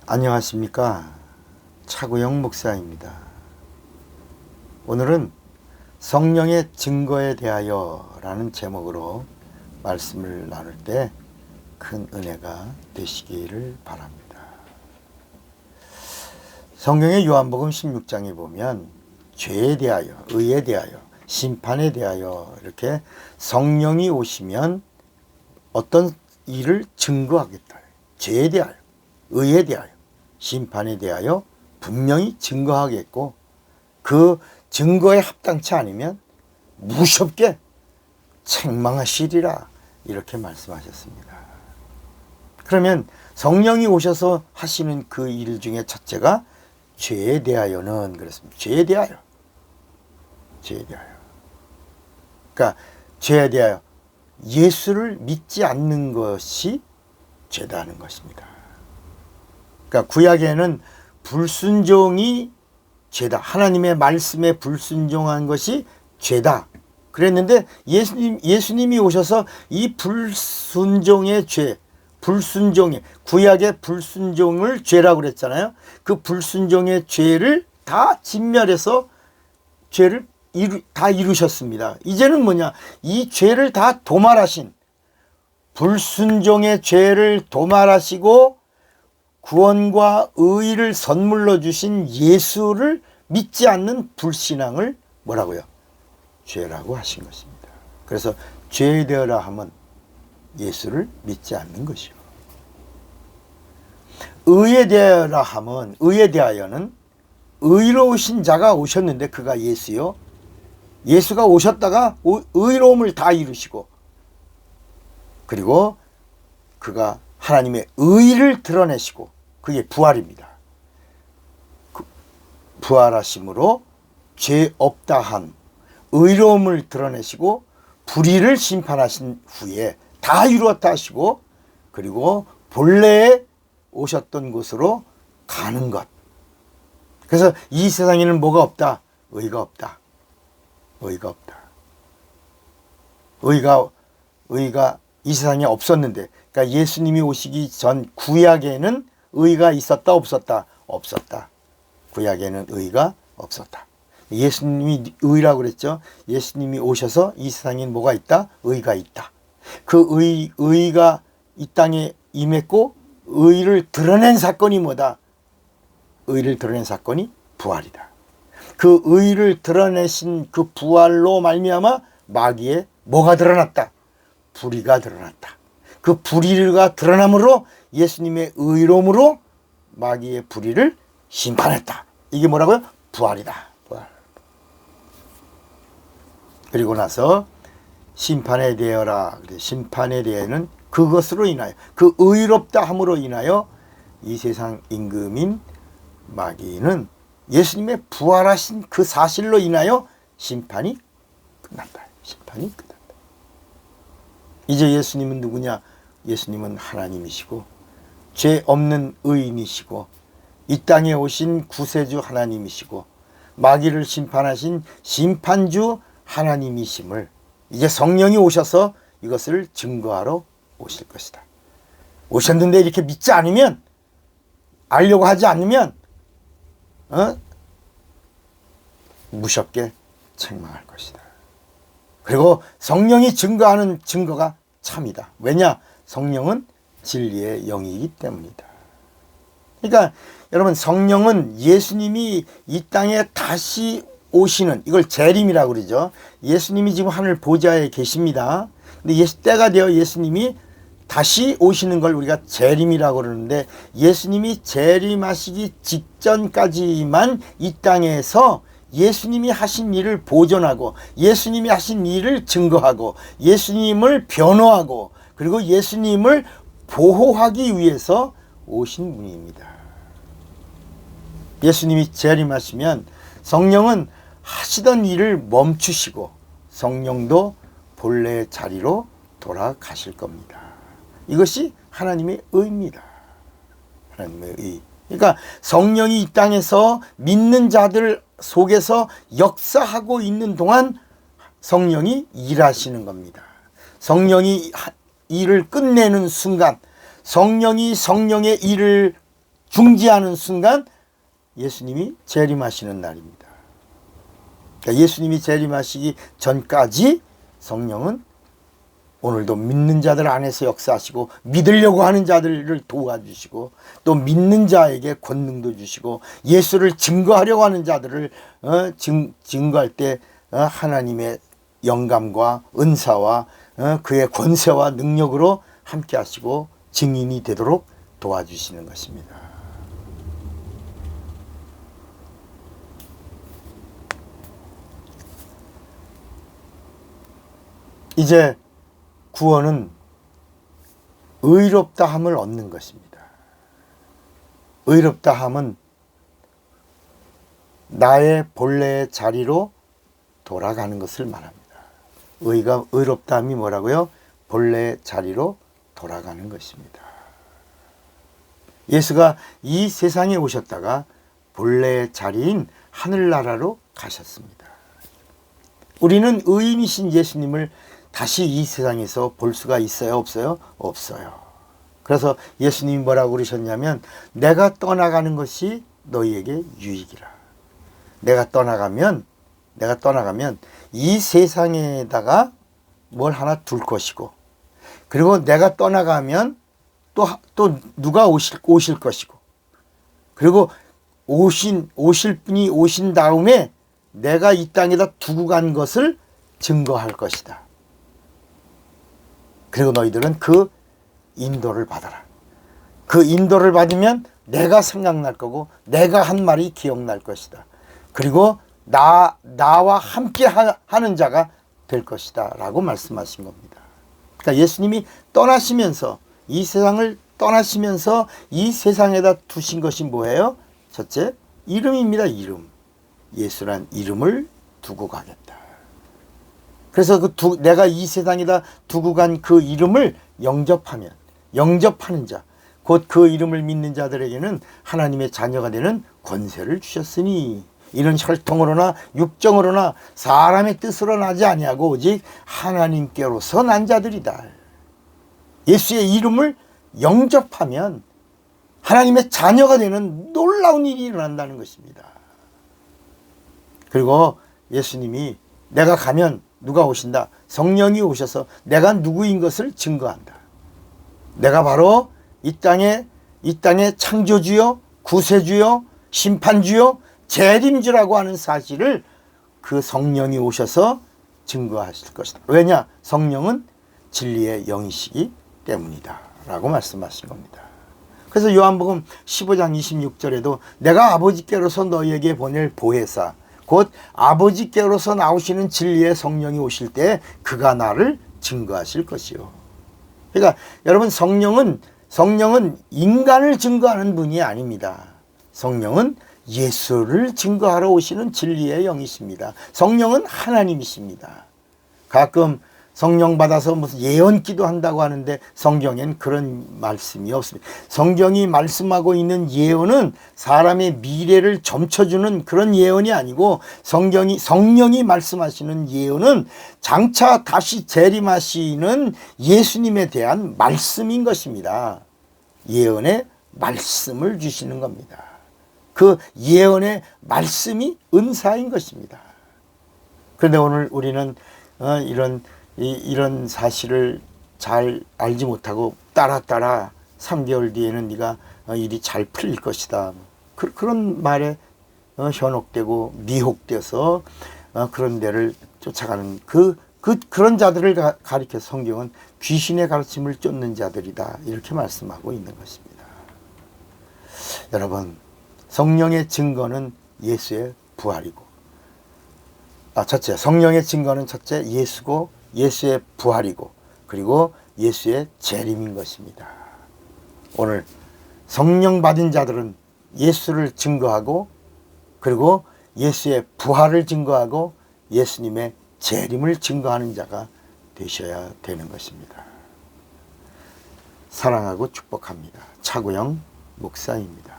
안녕하십니까. 차구영 목사입니다. 오늘은 성령의 증거에 대하여 라는 제목으로 말씀을 나눌 때 큰 은혜가 되시기를 바랍니다. 성경의 요한복음 16장에 보면 죄에 대하여, 의에 대하여, 심판에 대하여 이렇게 성령이 오시면 어떤 일을 증거하겠다. 죄에 대하여, 의에 대하여, 심판에 대하여 분명히 증거하겠고, 그 증거에 합당치 않으면 무섭게 책망하시리라 이렇게 말씀하셨습니다. 그러면 성령이 오셔서 하시는 그 일 중에 첫째가 죄에 대하여는 그랬습니다. 죄에 대하여. 그러니까 죄에 대하여 예수를 믿지 않는 것이 죄다는 것입니다. 그러니까 구약에는 불순종이 죄다. 하나님의 말씀에 불순종한 것이 죄다. 그랬는데 예수님이 오셔서 이 불순종의 죄, 구약의 불순종을 죄라고 그랬잖아요. 그 불순종의 죄를 다 진멸해서 죄를 다 이루셨습니다. 이제는 뭐냐? 이 죄를 다 도말하신, 불순종의 죄를 도말하시고 구원과 의를 선물로 주신 예수를 믿지 않는 불신앙을 뭐라고요? 죄라고 하신 것입니다. 그래서 죄에 대하라 하면 예수를 믿지 않는 것이요. 의에 대하라 하면, 의에 대하여는 의로우신 자가 오셨는데 그가 예수요. 예수가 오셨다가 의로움을 다 이루시고, 그리고 그가 하나님의 의를 드러내시고, 그게 부활입니다. 부활하심으로 죄 없다 한 의로움을 드러내시고 불의를 심판하신 후에 다 이루었다 하시고, 그리고 본래에 오셨던 곳으로 가는 것. 그래서 이 세상에는 뭐가 없다? 의가 없다. 의가 이 세상에 없었는데, 그러니까 예수님이 오시기 전 구약에는 의가 있었다 없었다? 없었다. 구약에는 의가 없었다. 예수님이 의라고 그랬죠. 예수님이 오셔서 이 세상에 뭐가 있다? 의가 있다. 그 의가 이 땅에 임했고 의를 드러낸 사건이 뭐다? 의를 드러낸 사건이 부활이다. 그 의를 드러내신 그 부활로 말미암아 마귀에 뭐가 드러났다? 불의가 드러났다. 그 불의가 드러남으로 예수님의 의로움으로 마귀의 불의를 심판했다. 이게 뭐라고요? 부활이다. 부활. 그리고 나서 심판에 대하여라. 심판에 대해는 그것으로 인하여, 그 의롭다 함으로 인하여 이 세상 임금인 마귀는 예수님의 부활하신 그 사실로 인하여 심판이 끝난다. 심판이 끝난다. 이제 예수님은 누구냐? 예수님은 하나님이시고 죄 없는 의인이시고 이 땅에 오신 구세주 하나님이시고 마귀를 심판하신 심판주 하나님이심을 이제 성령이 오셔서 이것을 증거하러 오실 것이다. 오셨는데 이렇게 믿지 않으면, 알려고 하지 않으면 무섭게 책망할 것이다. 그리고 성령이 증거하는 증거가 참이다. 왜냐? 성령은 진리의 영이기 때문이다. 그러니까 여러분, 성령은 예수님이 이 땅에 다시 오시는, 이걸 재림이라고 그러죠. 예수님이 지금 하늘 보좌에 계십니다. 근데 때가 되어 예수님이 다시 오시는 걸 우리가 재림이라고 그러는데, 예수님이 재림하시기 직전까지만 이 땅에서 예수님이 하신 일을 보존하고, 예수님이 하신 일을 증거하고, 예수님을 변호하고, 그리고 예수님을 보호하기 위해서 오신 분입니다. 예수님이 재림하시면 성령은 하시던 일을 멈추시고 성령도 본래의 자리로 돌아가실 겁니다. 이것이 하나님의 의입니다. 하나님의 의. 그러니까 성령이 이 땅에서 믿는 자들 속에서 역사하고 있는 동안 성령이 일하시는 겁니다. 성령이 일을 끝내는 순간, 성령이 성령의 일을 중지하는 순간 예수님이 재림하시는 날입니다. 그러니까 예수님이 재림하시기 전까지 성령은 오늘도 믿는 자들 안에서 역사하시고 믿으려고 하는 자들을 도와주시고 또 믿는 자에게 권능도 주시고 예수를 증거하려고 하는 자들을 증거할 때 하나님의 영감과 은사와 그의 권세와 능력으로 함께 하시고 증인이 되도록 도와주시는 것입니다. 이제 구원은 의롭다함을 얻는 것입니다. 의롭다함은 나의 본래의 자리로 돌아가는 것을 말합니다. 의롭다함이 뭐라고요? 본래의 자리로 돌아가는 것입니다. 예수가 이 세상에 오셨다가 본래의 자리인 하늘나라로 가셨습니다. 우리는 의인이신 예수님을 다시 이 세상에서 볼 수가 있어요? 없어요? 없어요. 그래서 예수님이 뭐라고 그러셨냐면 내가 떠나가는 것이 너희에게 유익이라. 내가 떠나가면 이 세상에다가 뭘 하나 둘 것이고 그리고 내가 떠나가면 또 누가 오실 것이고 그리고 오실 분이 오신 다음에 내가 이 땅에다 두고 간 것을 증거할 것이다. 그리고 너희들은 그 인도를 받아라. 그 인도를 받으면 내가 생각날 거고 내가 한 말이 기억날 것이다. 그리고 나와 함께 하는 자가 될 것이다 라고 말씀하신 겁니다. 그러니까 예수님이 떠나시면서 이 세상을 떠나시면서 이 세상에다 두신 것이 뭐예요? 첫째, 이름입니다. 이름. 예수란 이름을 두고 가겠다. 그래서 내가 이 세상에다 두고 간 그 이름을 영접하는 자, 곧 그 이름을 믿는 자들에게는 하나님의 자녀가 되는 권세를 주셨으니 이는 혈통으로나 육정으로나 사람의 뜻으로 나지 아니하고 오직 하나님께로서 난 자들이다. 예수의 이름을 영접하면 하나님의 자녀가 되는 놀라운 일이 일어난다는 것입니다. 그리고 예수님이 내가 가면 누가 오신다? 성령이 오셔서 내가 누구인 것을 증거한다. 내가 바로 이 땅의 창조주요, 구세주요, 심판주요, 재림주라고 하는 사실을 그 성령이 오셔서 증거하실 것이다. 왜냐? 성령은 진리의 영이시기 때문이다 라고 말씀하신 겁니다. 그래서 요한복음 15장 26절에도 내가 아버지께로서 너희에게 보낼 보혜사 곧 아버지께로서 나오시는 진리의 성령이 오실 때 그가 나를 증거하실 것이요. 그러니까 여러분 성령은 인간을 증거하는 분이 아닙니다. 성령은 예수를 증거하러 오시는 진리의 영이십니다. 성령은 하나님이십니다. 가끔 성령 받아서 무슨 예언기도 한다고 하는데 성경엔 그런 말씀이 없습니다. 성경이 말씀하고 있는 예언은 사람의 미래를 점쳐주는 그런 예언이 아니고 성령이 말씀하시는 예언은 장차 다시 재림하시는 예수님에 대한 말씀인 것입니다. 예언의 말씀을 주시는 겁니다. 그 예언의 말씀이 은사인 것입니다. 그런데 오늘 우리는 이런 사실을 잘 알지 못하고 따라 3개월 뒤에는 네가 일이 잘 풀릴 것이다. 그런 말에 현혹되고 미혹돼서 그런 데를 쫓아가는 그런 자들을 가리켜 성경은 귀신의 가르침을 쫓는 자들이다. 이렇게 말씀하고 있는 것입니다. 여러분, 성령의 증거는 예수의 부활이고 첫째, 성령의 증거는 첫째 예수고 예수의 부활이고 그리고 예수의 재림인 것입니다. 오늘 성령 받은 자들은 예수를 증거하고 그리고 예수의 부활을 증거하고 예수님의 재림을 증거하는 자가 되셔야 되는 것입니다. 사랑하고 축복합니다. 차구영 목사입니다.